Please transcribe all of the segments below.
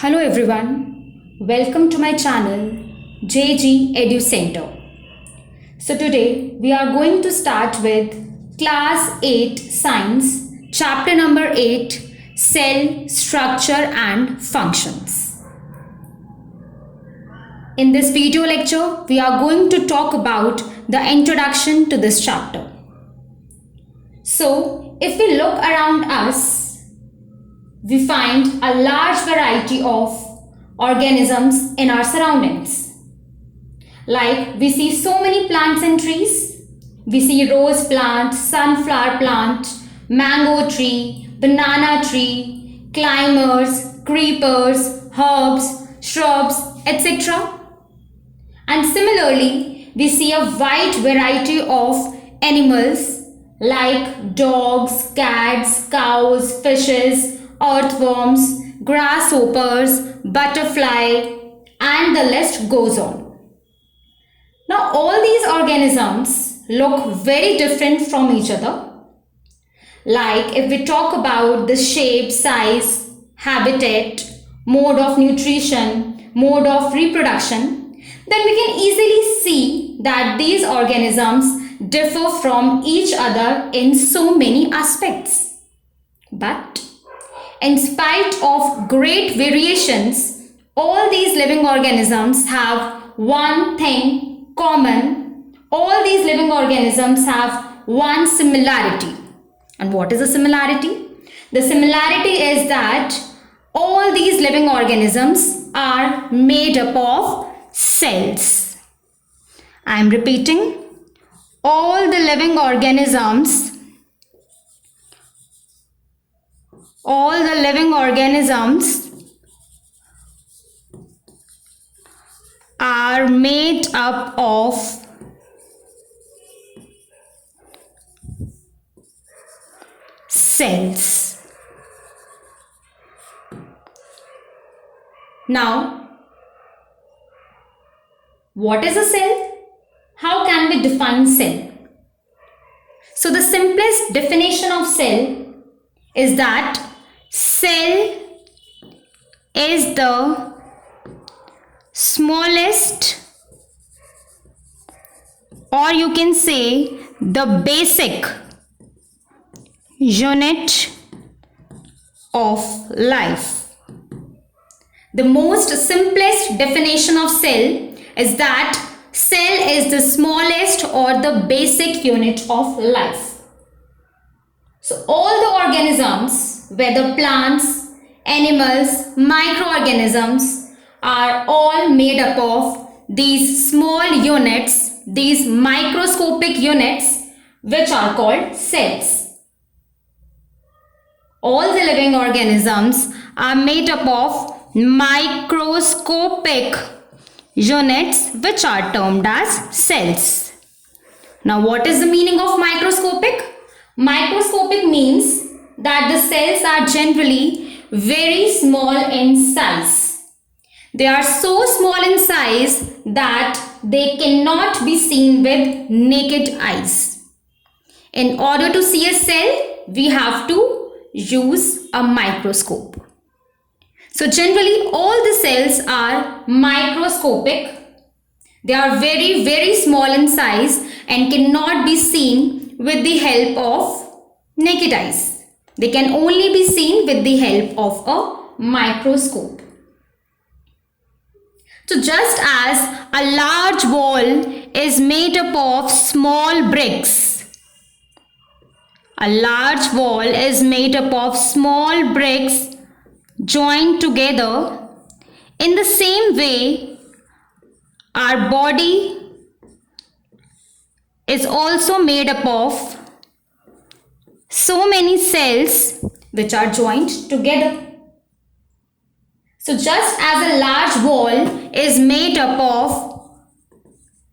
Hello everyone, welcome to my channel JG Edu Center. So today we are going to start with Class 8 Science, Chapter number 8, Cell Structure and Functions. In this video lecture, we are going to talk about the introduction to this chapter. So if we look around us, we find a large variety of organisms in our surroundings. Like we see so many plants and trees. We see rose plant, sunflower plant, mango tree, banana tree, climbers, creepers, herbs, shrubs, etc. And similarly, we see a wide variety of animals like dogs, cats, cows, fishes, earthworms, grasshoppers, butterfly, and the list goes on. Now all these organisms look very different from each other. Like if we talk about the shape, size, habitat, mode of nutrition, mode of reproduction, then we can easily see that these organisms differ from each other in so many aspects. But in spite of great variations, all these living organisms have one thing common. All these living organisms have one similarity. And what is the similarity? The similarity is that all these living organisms are made up of cells. I am repeating. All the living organisms are made up of cells. Now, what is a cell? How can we define cell? So the simplest definition of cell is that cell is the smallest, or you can say the basic unit of life. The most simplest definition of cell is that cell is the smallest or the basic unit of life. So all the organisms, whether plants, animals, microorganisms, are all made up of these small units, these microscopic units, which are called cells. All the living organisms are made up of microscopic units, which are termed as cells. Now, what is the meaning of microscopic? Microscopic means that the cells are generally very small in size. They are so small in size that they cannot be seen with naked eyes. In order to see a cell, we have to use a microscope. So generally all the cells are microscopic. They are very, very small in size and cannot be seen with the help of naked eyes. They can only be seen with the help of a microscope. So just as a large wall is made up of small bricks, a large wall is made up of small bricks joined together, in the same way our body is also made up of so many cells which are joined together. So just as a large wall is made up of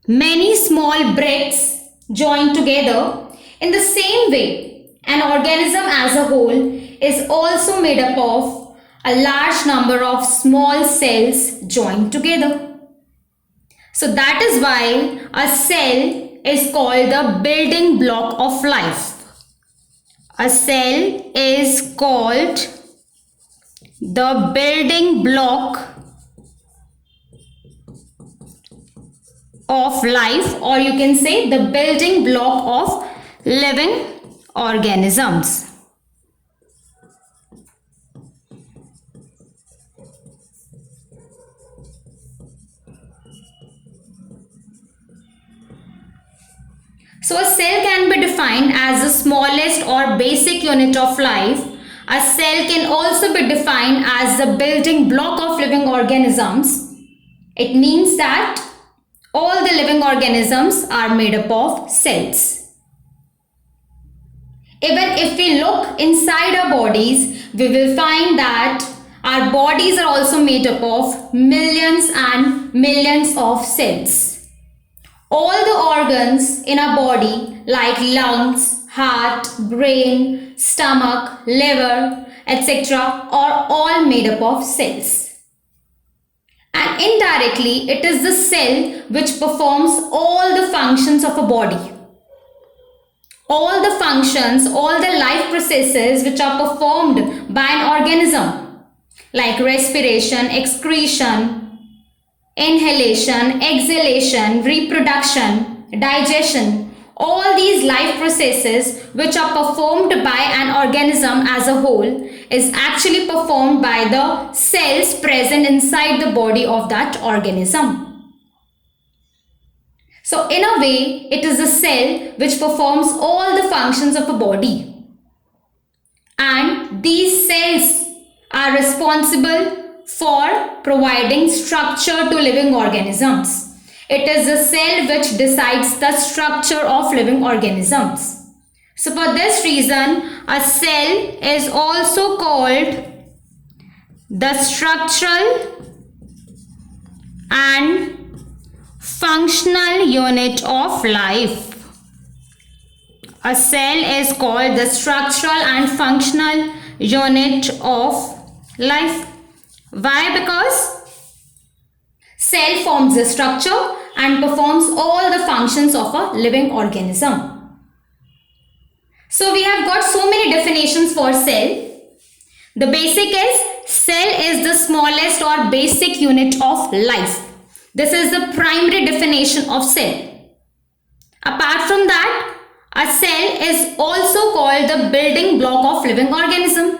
many small bricks joined together, in the same way an organism as a whole is also made up of a large number of small cells joined together. So that is why a cell is called the building block of life. A cell is called the building block of life, or you can say the building block of living organisms. So a cell can be defined as the smallest or basic unit of life. A cell can also be defined as the building block of living organisms. It means that all the living organisms are made up of cells. Even if we look inside our bodies, we will find that our bodies are also made up of millions and millions of cells. All the organs in our body like lungs, heart, brain, stomach, liver, etc. are all made up of cells. And indirectly, it is the cell which performs all the functions of a body. All the functions, all the life processes which are performed by an organism like respiration, excretion, inhalation, exhalation, reproduction, digestion, all these life processes which are performed by an organism as a whole is actually performed by the cells present inside the body of that organism. So in a way, it is the cell which performs all the functions of a body. And these cells are responsible for providing structure to living organisms. It is the cell which decides the structure of living organisms. So for this reason, a cell is also called the structural and functional unit of life. A cell is called the structural and functional unit of life. Why? Because cell forms the structure and performs all the functions of a living organism. So we have got so many definitions for cell. The basic is cell is the smallest or basic unit of life. This is the primary definition of cell. Apart from that, a cell is also called the building block of living organism,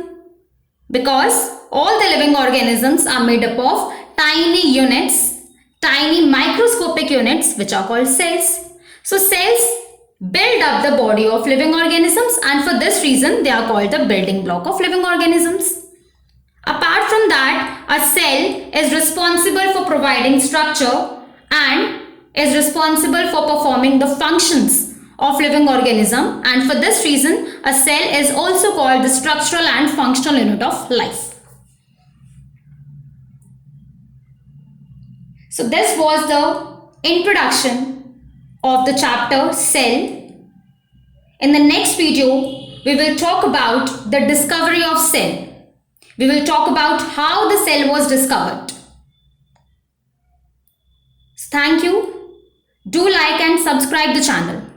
because all the living organisms are made up of tiny units, tiny microscopic units which are called cells. So cells build up the body of living organisms, and for this reason they are called the building block of living organisms. Apart from that, a cell is responsible for providing structure and is responsible for performing the functions of living organism, and for this reason a cell is also called the structural and functional unit of life. So this was the introduction of the chapter cell. In the next video, we will talk about the discovery of cell. We will talk about how the cell was discovered. Thank you. Do like and subscribe the channel.